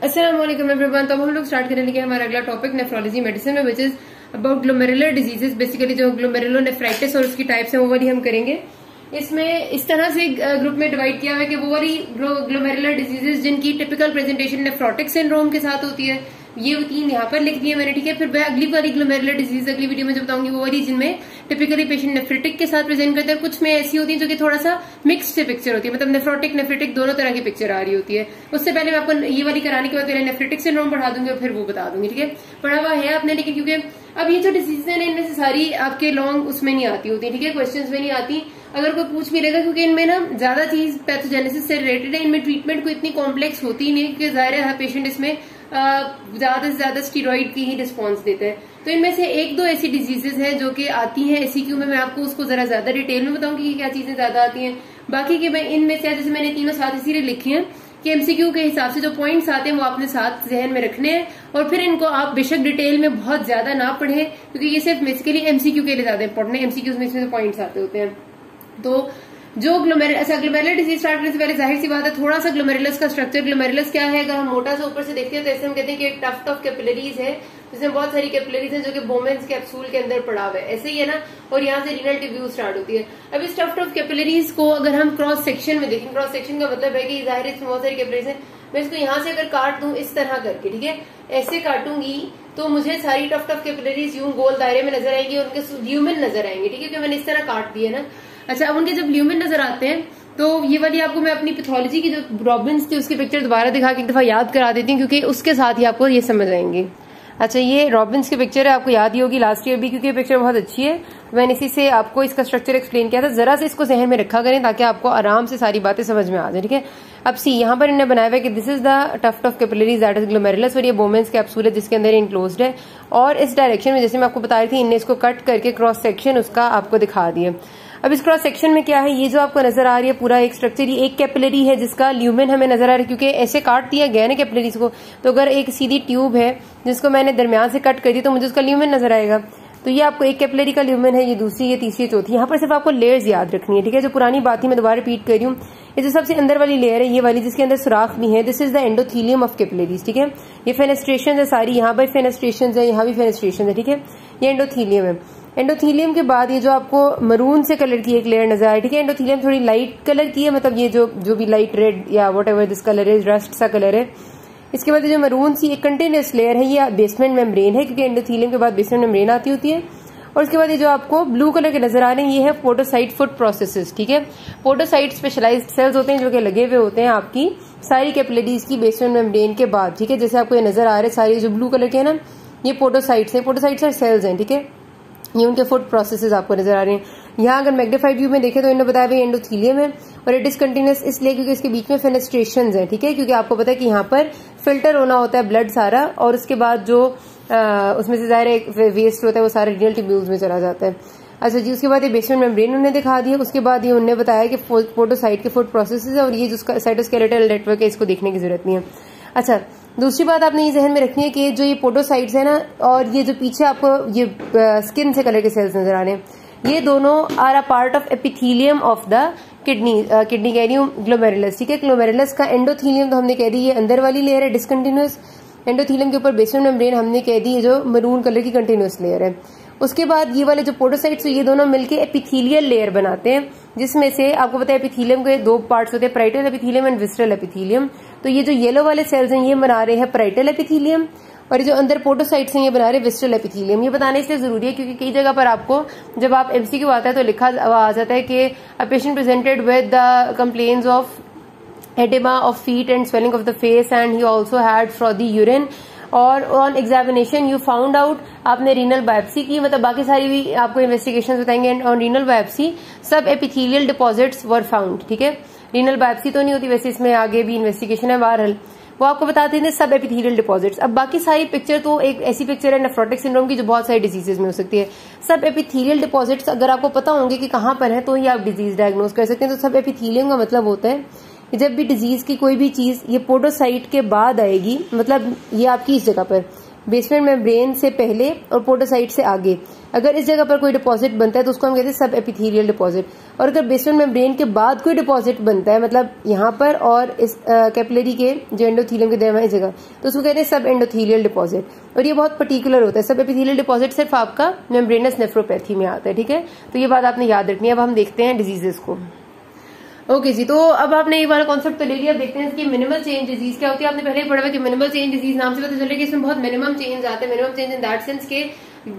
अस्सलाम वालेकुम एवरीवन। तो हम लोग स्टार्ट करने लगे हमारा अगला टॉपिक नेफ्रोलॉजी मेडिसिन में, which is about glomerular diseases. Basically जो ग्लोमेरुलोनेफ्राइटिस और उसकी टाइप्स हैं वो वाली हम करेंगे। इसमें इस तरह से ग्रुप में डिवाइड किया हुआ है कि वो वाली ग्लोमेरुलर डिजीजेस जिनकी टिपिकल प्रेजेंटेशन नेफ्रोटिक सिंड्रोम के साथ होती है, ये 3 यहाँ पर लिख दिए मैंने, ठीक है। फिर मैं अगली वाली ग्लोमेरुलर डिजीज अगली वीडियो में जो बताऊंगी वो वाली जिनमें टिपिकली पेशेंट नेफ्रिटिक के साथ प्रेजेंट करते हैं। कुछ में ऐसी होती है जो कि थोड़ा सा मिक्स्ड पिक्चर होती है, मतलब नेफ्रिटिक दोनों तरह की पिक्चर आ रही होती है। उससे पहले मैं आपको ये वाली कराने के बाद पहले नेफ्रिटिक सिंड्रोम पढ़ा दूंगी और फिर वो बता दूंगी, ठीक है। पढ़ा हुआ है आपने, लेकिन क्योंकि अब ये जो डिजीज है इनमें से सारी आपके लॉन्ग उसमें नहीं आती होती, ठीक है, क्वेश्चन में नहीं आती। अगर कोई पूछ भी लेगा, क्योंकि इनमें ना ज्यादा चीज पैथोजेनेसिस से रिलेटेड है, इनमें ट्रीटमेंट को इतनी कॉम्प्लेक्स होती नहीं है, क्योंकि जाहिर है हर पेशेंट इसमें ज्यादा से ज्यादा स्टीरॉइड की ही रिस्पॉन्स देते हैं। तो इनमें से 1-2 ऐसी डिजीजेस हैं जो कि आती हैं एसीक्यू में। मैं आपको उसको जरा ज्यादा डिटेल में बताऊंगी कि क्या चीजें ज्यादा आती हैं। बाकी के मैं इनमें से जैसे मैंने तीनों साथ इसीलिए लिखी हैं कि एमसीक्यू के हिसाब से जो पॉइंट्स आते हैं वो आपने साथ जहन में रखने हैं, और फिर इनको आप बेशक डिटेल में बहुत ज्यादा ना पढ़ें, क्योंकि ये सिर्फ बेसिकली एमसीक्यू के लिए ज्यादा इंपॉर्टेंट है। एमसीक्यूज में इसमें पॉइंट्स आते होते हैं। तो जो ग्लोमेरुलर डिजीज स्टार्ट करने से पहले जाहिर सी बात है थोड़ा सा ग्लोमेरुलस का स्ट्रक्चर। ग्लोमेरुलस क्या है, अगर हम मोटा सा ऊपर से देखते हैं तो ऐसे हम कहते हैं कि एक टफ्ट ऑफ कैपिलरीज है, जिसमें बहुत सारी कैपिलरीज हैं जो कि बोमेन्स कैप्सूल के अंदर पड़ा हुआ है, ऐसे ही है ना। और यहाँ से रीनल ट्यूब्यूल स्टार्ट होती है। अब इस टफ्ट ऑफ कैपिलरीज को अगर हम क्रॉस सेक्शन में देखें, क्रॉस सेक्शन का मतलब है कि जाहिर इसमें बहुत सारी कैपिलरीज है। मैं इसको यहाँ से अगर काट दूं इस तरह करके, ठीक है, ऐसे काटूंगी तो मुझे सारी टफ्ट ऑफ कैपिलरीज यूं गोल दायरे में नजर आएंगी और उनके ल्यूमेन नजर आएंगे, ठीक है, क्योंकि मैंने इस तरह काट दिया ना। अच्छा, अब उनके जब ल्यूमेन नजर आते हैं तो ये वाली आपको मैं अपनी पैथोलॉजी की जो रॉबिन्स थी उसकी पिक्चर दोबारा दिखा के एक दफा याद करा देती हूँ, क्योंकि उसके साथ ही आपको ये समझ आएंगी। अच्छा, ये रॉबिन्स की पिक्चर है, आपको याद ही होगी लास्ट ईयर भी, क्योंकि ये पिक्चर बहुत अच्छी है। मैंने इसी से आपको इसका स्ट्रक्चर एक्सप्लेन किया था। जरा से इसको जहन में रखा करें ताकि आपको आराम से सारी बातें समझ में आ जाए, ठीक है। अब सी यहाँ पर इन्होंने बनाया हुआ है कि this is the tuft of capillaries that is glomerulus, और ये बोमेन्स कैप्सूल है जिसके अंदर इनक्लोज्ड है। और इस डायरेक्शन में जैसे मैं आपको बता रही थी, इनने इसको कट करके क्रॉस सेक्शन उसका आपको दिखा दिया। अब इस क्रॉस सेक्शन में क्या है, ये जो आपको नजर आ रही है पूरा एक स्ट्रक्चर, ये एक कैपिलरी है जिसका ल्यूमेन हमें नजर आ रहा है, क्योंकि ऐसे काट दिया गया ना कैपिलरीज को। तो अगर एक सीधी ट्यूब है जिसको मैंने दरमियान से कट कर दी तो मुझे उसका ल्यूमेन नजर आएगा। तो ये आपको एक कैपिलरी का ल्यूमेन है, ये दूसरी, ये तीसरी, चौथी। यहाँ पर सिर्फ आपको लेयर्स याद रखनी है, ठीक है। जो पुरानी बात थी मैं दोबारा रिपीट कर रही हूँ। ये जो सबसे अंदर वाली लेयर है, ये वाली जिसके अंदर सुराख भी है, this is the endothelium of capillaries, ठीक है। ये फेनेस्ट्रेशन है सारी, यहाँ पर फेनेस्ट्रेशन है, यहाँ भी फेनेस्ट्रेशन है, ठीक है। ये एंडोथीलियम है। एंडोथीलियम के बाद ये जो आपको मरून से कलर की एक लेयर नजर आ रही है, ठीक है। एंडोथीलियम थोड़ी लाइट कलर की है, मतलब ये जो भी लाइट रेड या वट एवर दिस कलर है, रस्ट सा कलर है। इसके बाद जो मरून सी एक कंटिन्यूस लेयर है, ये बेसमेंट मेम्ब्रेन है, क्योंकि एंडोथीलियम के बाद बेसमेंट मेम्ब्रेन आती होती है। और उसके बाद ये जो आपको ब्लू कलर के नजर आ रहे हैं, ये है पोडोसाइट फुट प्रोसेसेस, ठीक है। पोडोसाइट स्पेशलाइज्ड सेल्स होते हैं जो कि लगे हुए होते हैं आपकी सारी कैपिलरीज की बेसमेंट मेम्ब्रेन के बाद, ठीक है। जैसे आपको ये नजर आ रहे हैं सारी जो ब्लू कलर के है ना, ये पोडोसाइट्स हैं। पोडोसाइट्स और सेल्स हैं, ठीक है। ये उनके फुट प्रोसेसेस आपको नजर आ रहे हैं। यहाँ अगर मैग्नीफाइड व्यू में देखें तो इन्होंने बताया भाई एंडोथीलियम है, और इट इज कंटिन्यूस इसलिए क्योंकि इसके बीच में फेनेस्ट्रेशंस हैं, ठीक है। क्योंकि आपको पता है कि यहाँ पर फिल्टर होना होता है ब्लड सारा, और उसके बाद जो उसमें से ज़ाहिर वेस्ट होता है वो सारे रीनल ट्यूब्यूल्स में चला जाता है। अच्छा जी, उसके बाद ये बेसमेंट मेम्ब्रेन उन्होंने दिखा दिया। उसके बाद ये उन्होंने बताया कि पोडोसाइट के फुट प्रोसेसेस है, और ये जो साइटोस्केलेटल नेटवर्क है इसको देखने की जरूरत नहीं है। अच्छा, दूसरी बात आपने ये जहन में रखनी है कि जो ये पोडोसाइट्स है ना, और ये जो पीछे आपको ये स्किन से कलर के सेल्स नजर आ रहे हैं, ये दोनों are a part of epithelium of the kidney कह रही हूँ ग्लोमेरुलस, ठीक है। ग्लोमेरुलस का एंडोथीलियम तो हमने कह दी ये अंदर वाली लेयर है डिसकंटिन्यूस। एंडोथीलियम के ऊपर बेसमेंट मेम्ब्रेन हमने कह दी है जो मरून कलर की कंटिन्यूस लेयर है। उसके बाद ये वाले जो पोडोसाइट्स ये दोनों मिलके एपिथीलियल लेयर बनाते हैं, जिसमें से आपको पता है एपिथीलियम के 2 पार्ट्स होते हैं, parietal epithelium and visceral epithelium. तो ये जो येलो वाले सेल्स हैं ये बना रहे हैं पैराइटल एपिथीलियम, और ये जो अंदर पोडोसाइट्स हैं ये बना रहे हैं विसरल एपिथीलियम। ये बताना इसलिए जरूरी है क्योंकि कई जगह पर आपको जब आप एमसीक्यू आता है तो लिखा आ जाता है कि a patient presented with the complaints of edema of feet and swelling of the face and he also had frothy urine, और on examination you found out, आपने रीनल बायोप्सी की, मतलब बाकी सारी भी आपको इन्वेस्टिगेशन बताएंगे। एंड ऑन रीनल बायोप्सी सब एपिथेलियल डिपॉजिट्स वर फाउंड, ठीक है। रीनल बायोप्सी तो नहीं होती वैसे, इसमें आगे भी इन्वेस्टिगेशन है, बहरहाल वो आपको बताते हैं सब एपिथेलियल डिपॉजिट्स। अब बाकी सारी पिक्चर तो एक ऐसी पिक्चर है नेफ्रोटिक सिंड्रोम की जो बहुत सारी डिजीजेस में हो सकती है। सब एपिथेलियल डिपॉजिट्स अगर आपको पता होंगे कि कहाँ पर है तो ही आप डिजीज डायग्नोज कर सकते हैं। तो सब एपिथेलियम का मतलब होता है जब भी डिजीज की कोई भी चीज ये पोडोसाइट के बाद आएगी, मतलब ये आपकी इस जगह पर बेसमेंट मेम्ब्रेन से पहले और पोडोसाइट से आगे। अगर इस जगह पर कोई डिपॉजिट बनता है तो उसको हम कहते हैं सब एपिथेलियल डिपॉजिट। और अगर बेसमेंट मेम्ब्रेन के बाद कोई डिपॉजिट बनता है, मतलब यहाँ पर और इस कैपिलरी के जो एंडोथीलियम के दरमियान जगह, तो उसको कहते हैं सब एंडोथीलियल डिपॉजिट। और ये बहुत पर्टिकुलर होता है। सब एपिथेलियल डिपॉजिट सिर्फ आपका मेम्ब्रेनस नेफ्रोपैथी में आता है, ठीक है। तो ये बात आपने याद रखनी है। अब हम देखते हैं डिजीजेस को। ओके जी, तो अब आपने ये वाला कॉन्सेप्ट तो ले लिया। देखते हैं कि मिनिमल चेंज डिजीज क्या होती है। आपने पहले ही पढ़ा है कि मिनिमल चेंज डिजीज नाम से पता चल रहा है कि इसमें बहुत मिनिमम चेंज आते हैं। Minimum change in that sense के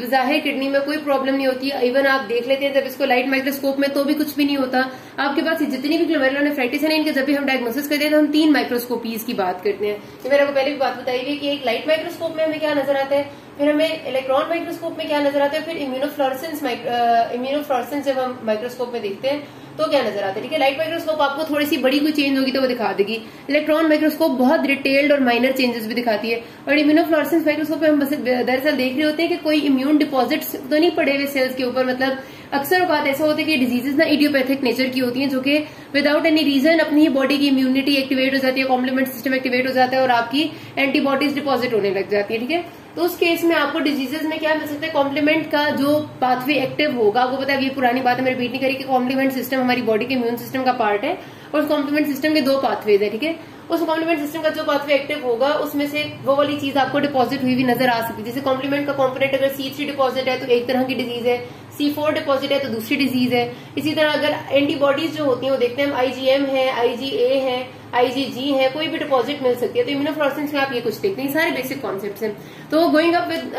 जाहिर किडनी में कोई प्रॉब्लम नहीं होती है। इवन आप देख लेते हैं जब इसको लाइट माइक्रोस्कोप में तो भी कुछ भी नहीं होता। आपके पास जितनी भी ग्लोमेरुलोनेफ्राइटिस है ना, इनके जब भी हम डायग्नोसिस करते हैं तो हम 3 माइक्रोस्कोपीज की बात करते हैं। ये मैंने आपको पहले भी बात बताई हुई कि एक लाइट माइक्रोस्कोप में हमें क्या नजर आता है, फिर हमें इलेक्ट्रॉन माइक्रोस्कोप में क्या नजर आता है, फिर इम्यूनोफ्लोरेसेंस जब हम माइक्रोस्कोप में देखते हैं तो क्या नजर आता है, ठीक है। लाइट माइक्रोस्कोप आपको थोड़ी सी बड़ी कोई चेंज होगी तो वो दिखा देगी। इलेक्ट्रॉन माइक्रोस्कोप बहुत डिटेल्ड और माइनर चेंजेस भी दिखाती है। और इम्यूनोफ्लोरेसेंस माइक्रोस्कोप में हम दरअसल देख रहे होते हैं कि कोई इम्यून डिपॉजिट्स तो नहीं पड़े हुए सेल्स के ऊपर। मतलब अक्सर बात ऐसा होता है कि डिजीजेस ना इडियोपैथिक नेचर की होती हैं, जो कि विदाउट एनी रीजन अपनी ही बॉडी की इम्यूनिटी एक्टिवेट हो जाती है, कॉम्प्लीमेंट सिस्टम एक्टिवेट हो जाता है और आपकी एंटीबॉडीज डिपॉजिट होने लग जाती है, ठीक है। तो उस केस में आपको डिजीजेस में क्या मिल सकता है, कॉम्प्लीमेंट का जो पाथवे एक्टिव होगा। आपको पता है, ये पुरानी बात है, मैं रिपीट नहीं करी कि कॉम्प्लीमेंट सिस्टम हमारी बॉडी के इम्यून सिस्टम का पार्ट है और उस कॉम्प्लीमेंट सिस्टम के 2 पाथवेज है, ठीक है। उस कॉम्प्लीमेंट सिस्टम का जो पाथवे एक्टिव होगा उसमें से वो वाली चीज आपको डिपॉजिट हुई भी नजर आ सकती है। जैसे कॉम्प्लीमेंट का कॉम्पोनेंट अगर C3 डिपॉजिट है तो एक तरह की डिजीज है, C4 डिपॉजिट है तो दूसरी डिजीज है। इसी तरह अगर एंटीबॉडीज जो होती है वो देखते हैं हम, IgM है, IgA है, IgG है, कोई भी डिपॉजिट मिल सकती है। तो इम्यूनोफ्लोरेसेंस में आप ये कुछ देखते हैं, सारे बेसिक कॉन्सेप्ट्स हैं। तो गोइंग अप विद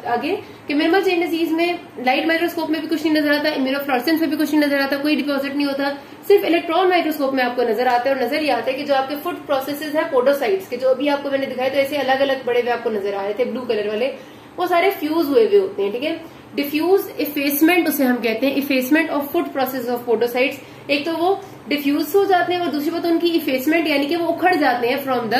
आगे कि मिनिमल चेन डिजीज में लाइट माइक्रोस्कोप में भी कुछ नहीं नजर आता, इम्यूनोफ्लोरेसेंस में भी कुछ नहीं नजर आता, कोई डिपॉजिट नहीं होता। सिर्फ इलेक्ट्रॉन माइक्रोस्कोप में आपको नजर आता है। और नजर ये आता है कि जो आपके फुट प्रोसेसेस है पोडोसाइट्स के, जो अभी आपको मैंने दिखाए तो ऐसे अलग अलग बड़े हुए आपको नजर आ रहे थे ब्लू कलर वाले, वो सारे फ्यूज हुए हुए होते हैं, ठीक है। डिफ्यूज इफेसमेंट उसे हम कहते हैं, effacement of foot process of podocytes. एक तो वो डिफ्यूज हो जाते हैं और दूसरी बात उनकी इफेसमेंट यानी कि वो उखड़ जाते हैं फ्रॉम द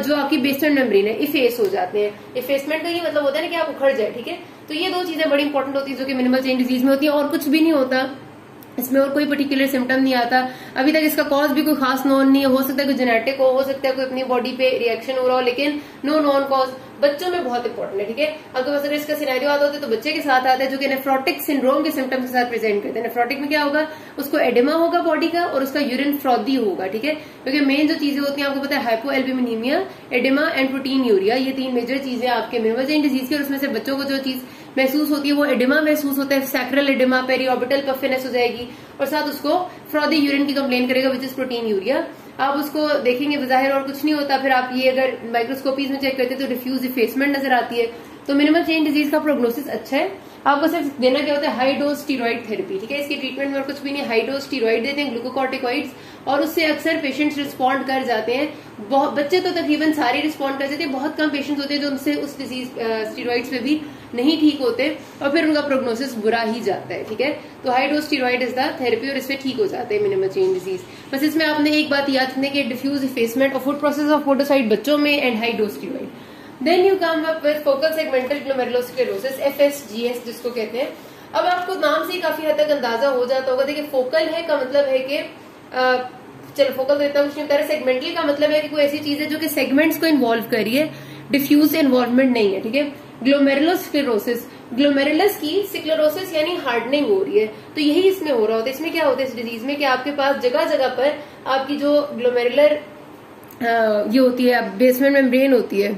जो आपकी बेसमेंट मेम्ब्रेन है, इफेस हो जाते हैं। इफेसमेंट का ये मतलब होता है ना कि आप उखड़ जाए, ठीक है। तो ये 2 चीजें बड़ी इंपॉर्टेंट होती है जो कि मिनिमल चेन डिजीज में होती है। और कुछ भी नहीं होता इसमें, और कोई पर्टिकुलर सिम्टम नहीं आता। अभी तक इसका कॉज भी कोई खास नोन नहीं है। हो सकता है कोई जेनेटिक हो सकता है कोई अपनी बॉडी पे रिएक्शन हो रहा हो, लेकिन नो नॉन कॉज। बच्चों में बहुत इंपॉर्टेंट है, ठीक है। अगर अगर इसका सिनेरियो आता होता है तो बच्चे के साथ आता है जो कि नेफ्रोटिक सिंड्रोम के सिम्टम्स के साथ प्रेजेंट करते हैं। नेफ्रोटिक में क्या होगा, उसको एडिमा होगा बॉडी का और उसका यूरिन फ्रॉदी होगा, ठीक है। क्योंकि मेन जो चीजें होती हैं आपको पता है, हाइपोएल्ब्यूमिनीमिया, एडिमा एंड प्रोटीन यूरिया, ये 3 मेजर चीजें आपके मिनिमल चेन डिजीज की। और उसमें से बच्चों को जो चीज महसूस होती है वो एडिमा महसूस होता है, सैक्रल एडिमा, पेरीऑर्बिटल पफिनेस हो जाएगी और साथ उसको फ्रॉदी यूरिन की कंप्लेन करेगा विच इज प्रोटीन यूरिया। आप उसको देखेंगे बजाहिर और कुछ नहीं होता। फिर आप ये अगर माइक्रोस्कोपीज में चेक करते हैं तो डिफ्यूज इफेसमेंट नजर आती है। तो मिनिमल चेन डिजीज का प्रोग्नोसिस अच्छा है। आपको सिर्फ देना क्या होता है, हाई डोज स्टीरॉइड थेरेपी, ठीक है। इसकी ट्रीटमेंट में और कुछ भी नहीं, हाई डोज स्टीरॉइड देते हैं, ग्लूकोकॉर्टिकॉइड्स, और उससे अक्सर पेशेंट्स रिस्पॉन्ड कर जाते हैं। बहुत बच्चे तो तकरीबन सारे रिस्पॉन्ड कर जाते हैं, बहुत कम पेशेंट्स होते हैं जो उनसे उस डिजीज स्टीरॉइड्स पे भी नहीं ठीक होते और फिर उनका प्रोग्नोसिस बुरा ही जाता है, ठीक है। तो high dose steroid is the therapy और इससे ठीक हो जाते हैं मिनिमल चेन डिजीज। बस इसमें आपने एक बात याद रखनी कि diffuse effacement of foot process of podocyte बच्चों में and high dose steroid. Then you come up with focal segmental glomerulosclerosis, FSGS जिसको कहते हैं। अब आपको नाम से ही काफी हद तक अंदाजा हो जाता होगा। देखिए फोकल है का मतलब है कि चलो फोकल तो इतना कुछ नहीं होता है। सेगमेंटल का मतलब है कि कोई ऐसी चीज है जो कि सेगमेंट्स को इन्वॉल्व कर रही है, डिफ्यूज इन्वॉल्वमेंट नहीं है, ठीक है। ग्लोमेरुलोस्क्लेरोसिस, ग्लोमेरुलस की स्क्लेरोसिस यानी हार्डनिंग हो रही है, तो यही इसमें हो रहा होता है। इसमें क्या होता है इस डिजीज में कि आपके पास जगह जगह पर आपकी जो ग्लोमेरुलर ये होती है बेसमेंट मेम्ब्रेन होती है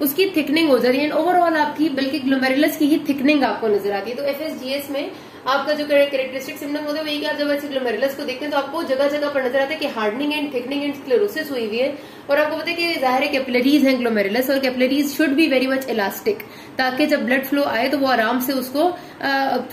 उसकी थिकनिंग हो जा रही है, ओवरऑल आपकी बल्कि ग्लोमेरुलस की ही थिकनिंग आपको नजर आती है। तो FSGS में आपका जो कैरेक्टरिस्टिक सिम्टम होता है वही कि आप जब ऐसे ग्लोमेरुलस को देखते हैं तो आपको जगह जगह पर नजर आता है कि hardening and thickening and sclerosis हुई हुई है। और आपको पता है कि जाहिर है कैपिलरीज हैं ग्लोमेरुलस, और capillaries should be very much elastic, ताकि जब ब्लड फ्लो आए तो वो आराम से उसको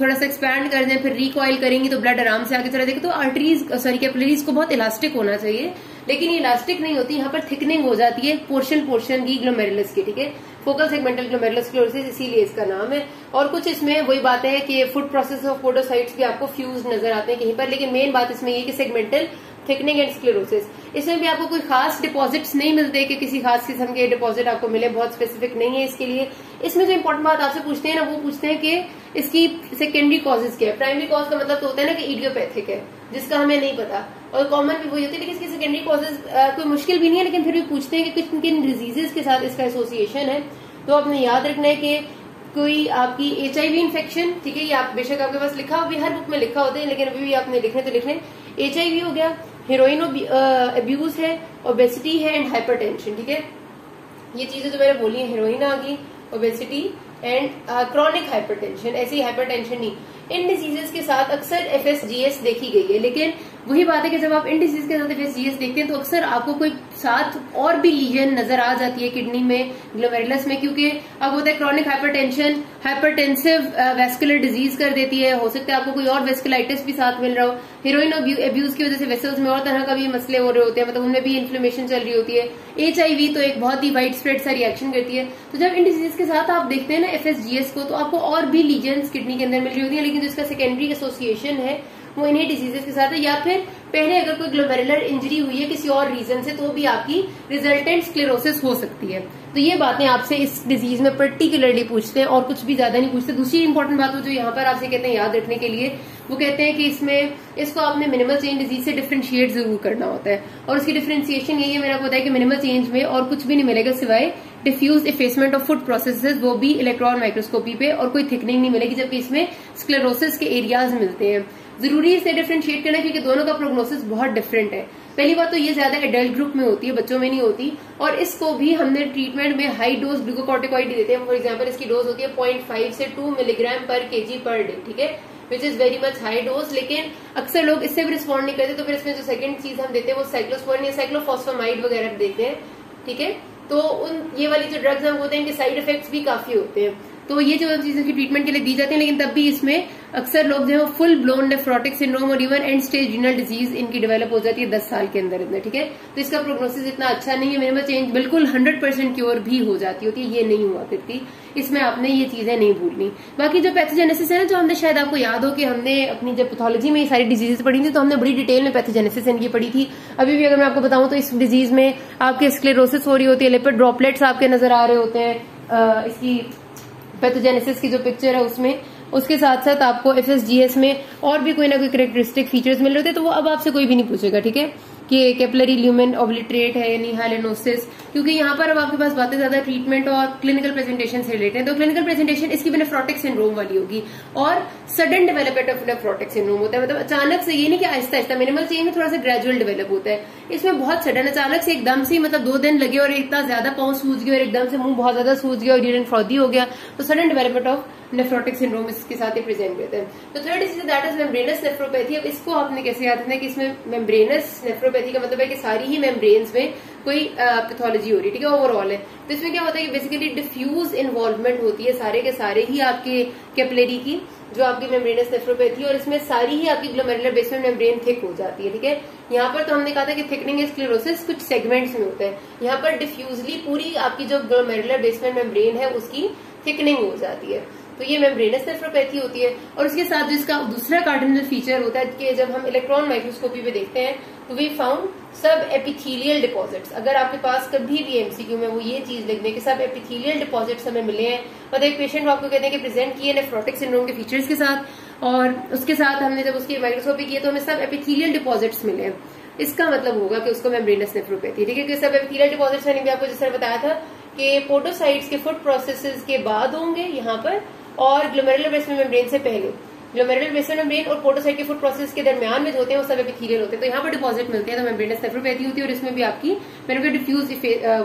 थोड़ा सा एक्सपैंड कर दें, फिर रिकॉइल करेंगी तो ब्लड आराम से आगे चला जाएगा। तो आर्टरीज कैपिलरीज को बहुत इलास्टिक होना चाहिए, लेकिन ये इलास्टिक नहीं होती, यहाँ पर थिकनिंग हो जाती है पोर्शन की ग्लोमेरुलस की, ठीक है। फोकल सेगमेंटल ग्लोमेरुलोस्क्लेरोसिस इसीलिए इसका नाम है। और कुछ इसमें वही बात है कि फुट प्रोसेस ऑफ पोडोसाइट्स भी आपको फ्यूज नजर आते हैं कहीं पर, लेकिन मेन बात इसमें ये कि सेगमेंटल थिकनिंग एंड स्क्लेरोसिस, इसमें भी आपको कोई खास डिपॉजिट्स नहीं मिलते कि किसी खास किस्म के डिपॉजिट आपको मिले, बहुत स्पेसिफिक नहीं है इसके लिए। इसमें जो इंपॉर्टेंट बात आपसे पूछते हैं ना, वो पूछते हैं कि इसकी सेकेंडरी कॉजेज क्या है। प्राइमरी कॉज का मतलब तो होता है ना कि इडियोपैथिक है, जिसका हमें नहीं पता, और कॉमन भी वही होती है, लेकिन इसकी सेकेंडरी कॉजेज कोई मुश्किल भी नहीं है, लेकिन फिर भी पूछते हैं कि किन किन डिजीजेस के साथ इसका एसोसिएशन है। तो आपने याद रखना है कि कोई आपकी HIV इन्फेक्शन, ठीक है, ये आप बेशक आपके पास लिखा हो भी, हर बुक में लिखा होता है, लेकिन अभी भी आपने लिखने तो लिखने, HIV हो गया, हेरोइन अब्यूज है, ओबेसिटी है एंड हाइपरटेंशन, ठीक है। ये चीजें जो मैंने बोली है, हेरोइन आ गई, ओबेसिटी एंड क्रॉनिक हाइपरटेंशन, ऐसी हाइपरटेंशन नहीं। इन डिजीजेस के साथ अक्सर FSGS देखी गई है, लेकिन वही बात है कि जब आप इन डिजीज के साथ FSGS देखते हैं तो अक्सर आपको कोई साथ और भी लीजन नजर आ जाती है किडनी में, ग्लोमेरुलस में, क्योंकि अब होता है chronic hypertension hypertensive vascular disease कर देती है, हो सकता है आपको कोई और वेस्कुलाइटिस भी साथ मिल रहा हो। हीरोइन अब्यूज की वजह से वेसल्स में और तरह का भी मसले हो रहे होते हैं, मतलब उनमें भी इन्फ्लेमेशन चल रही होती है। HIV तो एक बहुत ही वाइड स्प्रेड सा रिएक्शन करती है। तो जब इन डिजीज के साथ आप देखते हैं ना FSGS को, तो आपको और भी लीजन्स किडनी के अंदर मिल रही होती है, लेकिन जो इसका सेकेंडरी एसोसिएशन है वो इन्हीं डिजीजेस के साथ है, या फिर पहले अगर कोई ग्लोमेरुलर इंजरी हुई है किसी और रीजन से तो भी आपकी रिजल्टेंट स्क्लेरोसिस हो सकती है। तो ये बातें आपसे इस डिजीज में पर्टिकुलरली पूछते हैं और कुछ भी ज्यादा नहीं पूछते। दूसरी इंपॉर्टेंट बात जो यहाँ पर आपसे कहते हैं याद रखने के लिए, वो कहते हैं कि इसको आपने मिनिमल चेंज डिजीज से डिफरेंशिएट जरूर करना होता है, और उसकी डिफरेंशिएशन यही है, मैंने आपको बताया कि मिनिमल चेंज में और कुछ भी नहीं मिलेगा सिवाय diffuse effacement of food processes, वो भी इलेक्ट्रॉन माइक्रोस्कोपी पे, और कोई थिकनिंग नहीं मिलेगी, जबकि इसमें स्क्लेरोसिस के एरियाज मिलते हैं। जरूरी इसे डिफरेंशिएट करना क्योंकि दोनों का प्रोग्नोसिस बहुत डिफरेंट है। पहली बात तो ये ज्यादा एडल्ट ग्रुप में होती है, बच्चों में नहीं होती, और इसको भी हमने ट्रीटमेंट में हाई डोज ग्लूकोकॉर्टिकॉइड देते हैं। फॉर एग्जांपल इसकी डोज होती है 0.5 से 2 मिलीग्राम पर kg पर डे, ठीक है, which is very much high dose, लेकिन अक्सर लोग इससे भी रिस्पॉन्ड नहीं करते। तो फिर इसमें जो सेकंड चीज हम देते हैं वो साइक्लोस्पोरिन या साइक्लोफॉस्फेमाइड वगैरह देते हैं, ठीक है। तो ये वाली जो ड्रग्स हम होते हैं इनके साइड इफेक्ट्स भी काफी होते हैं, तो ये जो चीजें की ट्रीटमेंट के लिए दी जाती है, लेकिन तब भी इसमें अक्सर लोग जो है फुल ब्लोन नेफ्रोटिक सिंड्रोम और even and stage renal disease इनकी डेवलप हो जाती है 10 साल के अंदर, ठीक है। तो इसका प्रोग्नोसिस इतना अच्छा नहीं है। मिनिमल चेंज बिल्कुल 100% क्योर भी हो जाती होती है, ये नहीं हुआ करती। इसमें आपने ये चीजें नहीं भूलनी। बाकी जो पैथोजेनेसिस है ना, जो हमने शायद आपको याद हो कि हमने अपनी जब पैथोलॉजी में ये सारी डिजीजेस पढ़ी थी तो हमने बड़ी डिटेल में पैथोजेनेसिस इनकी पढ़ी थी। अभी भी अगर मैं आपको बताऊं तो इस डिजीज में आपके स्क्लेरोसिस हो रही होती है, लिपिड ड्रॉपलेट्स आपके नजर आ रहे होते हैं इसकी पैथोजेनेसिस की जो पिक्चर है उसमें, उसके साथ साथ आपको FSGS में और भी कोई ना कोई कैरेक्टरिस्टिक फीचर्स मिल रहे थे, तो वो अब आपसे कोई भी नहीं पूछेगा, ठीक है, कि कैपिलरी ल्यूमेन ऑब्लिटरेट है या नहीं, हाइलेनोसिस, क्योंकि यहाँ पर अब आपके पास बातें ज्यादा ट्रीटमेंट और क्लिनिकल प्रेजेंटेशन से रिलेटेड है। तो क्लिनिकल प्रेजेंटेशन इसकी भी नेफ्रोटिक सिंड्रोम वाली होगी, और sudden development of nephrotic syndrome होता है, मतलब अचानक से, ये नहीं कि आहिस्ता आहिस्ता, मिनिमल चेंज में थोड़ा सा ग्रेजुअल डेवलप होता है, इसमें बहुत सडन, अचानक से एकदम से, मतलब 2 दिन लगे और इतना ज्यादा पाँव सूज गया और एकदम से मुंह बहुत ज्यादा सूज गया और यूरिन फ्रॉदी हो गया, तो sudden development of nephrotic syndrome इसके साथ ही प्रेजेंट करते हैं। तो third disease that is membranous nephropathy. अब इसको आपने कैसे याद रखना है कि इसमें मेम्ब्रेनस नेफ्रोपैथी का मतलब है कि सारी ही मेम्ब्रेन्स में कोई पैथोलॉजी हो रही है, ठीक है, ओवरऑल है। तो इसमें क्या होता है कि बेसिकली डिफ्यूज इन्वॉल्वमेंट होती है सारे के सारे ही आपके कैपिलरी की, जो आपकी मेम्ब्रेनस नेफ्रोपैथी, और इसमें सारी ही आपकी ग्लोमेरुलर बेसमेंट मेम्ब्रेन थिक हो जाती है, ठीक है। यहाँ पर तो हमने कहा था कि थिकनिंग स्क्लेरोसिस कुछ सेगमेंट्स में होता है, यहाँ पर डिफ्यूजली पूरी आपकी जो ग्लोमेरुलर बेसमेंट मेम्ब्रेन है उसकी थिकनिंग हो जाती है। तो ये मेम्ब्रेनस नेफ्रोपैथी होती है। और उसके साथ जो इसका दूसरा कार्डिनल फीचर होता है कि जब हम इलेक्ट्रॉन माइक्रोस्कोपी पे देखते हैं तो वी फाउंड सब एपिथेलियल डिपॉजिट्स। अगर आपके पास कभी भी MCQ में वो ये चीज लिख दें कि सब एपिथेलियल डिपॉजिट्स हमें मिले हैं, मतलब एक पेशेंट आपको कहते हैं कि प्रेजेंट किए नेफ्रोटिक सिंड्रोम के फीचर्स के साथ, और उसके साथ हमने जब उसकी माइक्रोस्कोपी की तो हमें सब एपिथेलियल डिपॉजिट्स मिले हैं, इसका मतलब होगा कि उसको मेम्ब्रेनस नेफ्रोपैथी, ठीक है। कि सब एपिथेलियल डिपॉजिट्स मैंने भी आपको जिस तरह बताया था कि पोडोसाइट्स के फूड प्रोसेसेस के बाद होंगे यहाँ पर, और ग्लोमेरुलर बेसमेंट मेम्ब्रेन से पहले। ग्लोमेरुलर बेसमेंट मेम्ब्रेन और पोडोसाइट के फूड प्रोसेस के दरमियान में जो होते हैं वो सब एपिथेलियल होते हैं, तो यहाँ पर डिपॉजिट मिलते हैं, तो मेम्ब्रेनस नेफ्रोपैथी होती है। और इसमें भी आपकी मैंने डिफ्यूज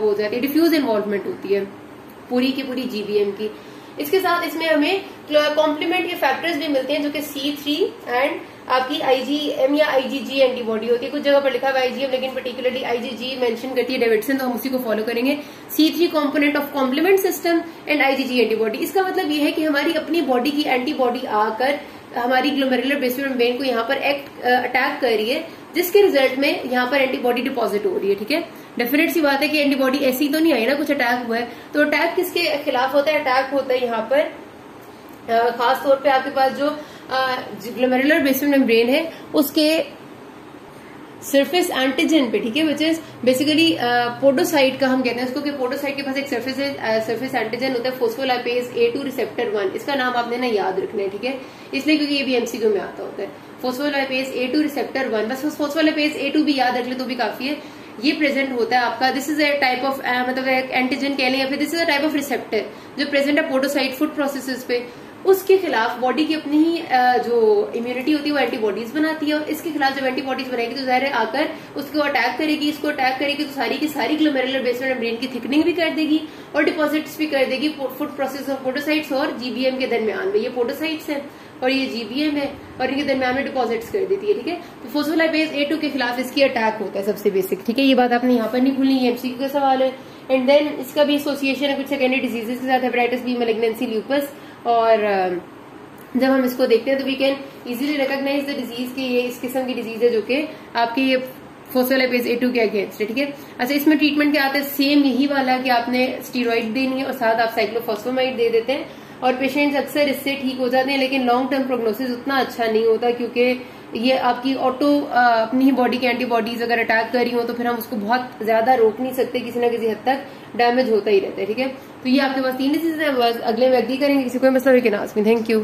हो जाती है, डिफ्यूज इन्वॉल्वमेंट होती है पूरी की पूरी GBM की। इसके साथ इसमें हमें कॉम्प्लीमेंट के फैक्टर्स भी मिलते हैं जो कि C3 एंड आपकी IgM या IgG एंटीबॉडी होती है। कुछ जगह पर लिखा हुआ IgM, लेकिन पर्टिकुलरली IgG मेंशन करती है डेविडसन, तो हम उसी को फॉलो करेंगे। C3 component of complement system and IgG antibody. इसका मतलब ये है कि हमारी अपनी बॉडी की एंटीबॉडी आकर हमारी ग्लोमेरुलर बेसमेंट मेम्ब्रेन को यहाँ पर अटैक कर रही है, जिसके रिजल्ट में यहाँ पर एंटीबॉडी डिपॉजिट हो रही है, ठीक है। डेफिनेट सी बात है कि एंटीबॉडी ऐसी तो नहीं आई ना, कुछ अटैक हुआ है, तो अटैक किसके खिलाफ होता है? अटैक होता है यहाँ पर खास तौर पे आपके पास जो ग्लोमेरुलर बेसमेंट मेम्ब्रेन है उसके सरफेस एंटीजन पे, ठीक है, विच इज बेसिकली पोडोसाइट का हम कहते हैं उसको, कि पोडोसाइट के पास एक सरफेस एंटीजन होता है फोस्फोलाइपेज A2 रिसेप्टर 1। इसका नाम आपने ना याद रखना है, ठीक है, इसलिए क्योंकि ये भी MCQ में आता होता है। फोस्फोलाइपेज A2 रिसेप्टर 1, बस फोस्फोलाइपेज A2 भी याद रख ले तो भी काफी है। ये प्रेजेंट होता है आपका, this is a type of मतलब एंटीजन कह लें या फिर this is a type of receptor जो प्रेजेंट है पोडोसाइट फूड प्रोसेसेस पे, उसके खिलाफ बॉडी की अपनी ही जो इम्यूनिटी होती है वो एंटीबॉडीज बनाती है, और इसके खिलाफ जब एंटीबॉडीज बनाएगी तो जाहिर है आकर उसको अटैक करेगी, इसको अटैक करेगी तो सारी की सारी ग्लोमेरुलर बेसमेंट मेम्ब्रेन की थिकनिंग भी कर देगी और डिपॉजिट्स भी कर देगी फूड प्रोसेस ऑफ पोडोसाइट्स और जीबीएम के दरमियान में। ये पोडोसाइट्स है और ये जीबीएम है और इनके दरमियान में डिपॉजिट्स कर देती है, ठीक है। तो फोस्फोलाइपेज A2 के खिलाफ इसकी अटैक होता है सबसे बेसिक, ठीक है। ये बात आपने यहाँ पर नहीं भूलनी, ये एमसीक्यू का सवाल है। एंड देन इसका भी एसोसिएशन है कुछ सेकेंडरी डिजीजेस के साथ, हेपेटाइटिस बी, मैलिग्नेंसी, ल्यूपस, और जब हम इसको देखते हैं तो we can easily recognise the disease की ये इस किस्म की डिजीज है जो कि आपकी ये फोस्फोलाइपेज A2 के अगेंस्ट है, ठीक है। अच्छा, इसमें ट्रीटमेंट क्या आता है, सेम यही वाला कि आपने स्टीरॉइड देनी है और साथ आप साइक्लोफॉस्फेमाइड दे देते हैं, और पेशेंट्स अक्सर इससे ठीक हो जाते हैं, लेकिन लॉन्ग टर्म प्रोग्नोसिस उतना अच्छा नहीं होता क्योंकि ये आपकी ऑटो अपनी ही बॉडी की एंटीबॉडीज अगर अटैक कर रही हो तो फिर हम उसको बहुत ज्यादा रोक नहीं सकते, किसी ना किसी हद तक डैमेज होता ही रहता है, ठीक है। तो ये आपके पास 3 डिजीज है, बस अगले में एग्री करेंगे, किसी कोई मसला हो can ask me. Thank you.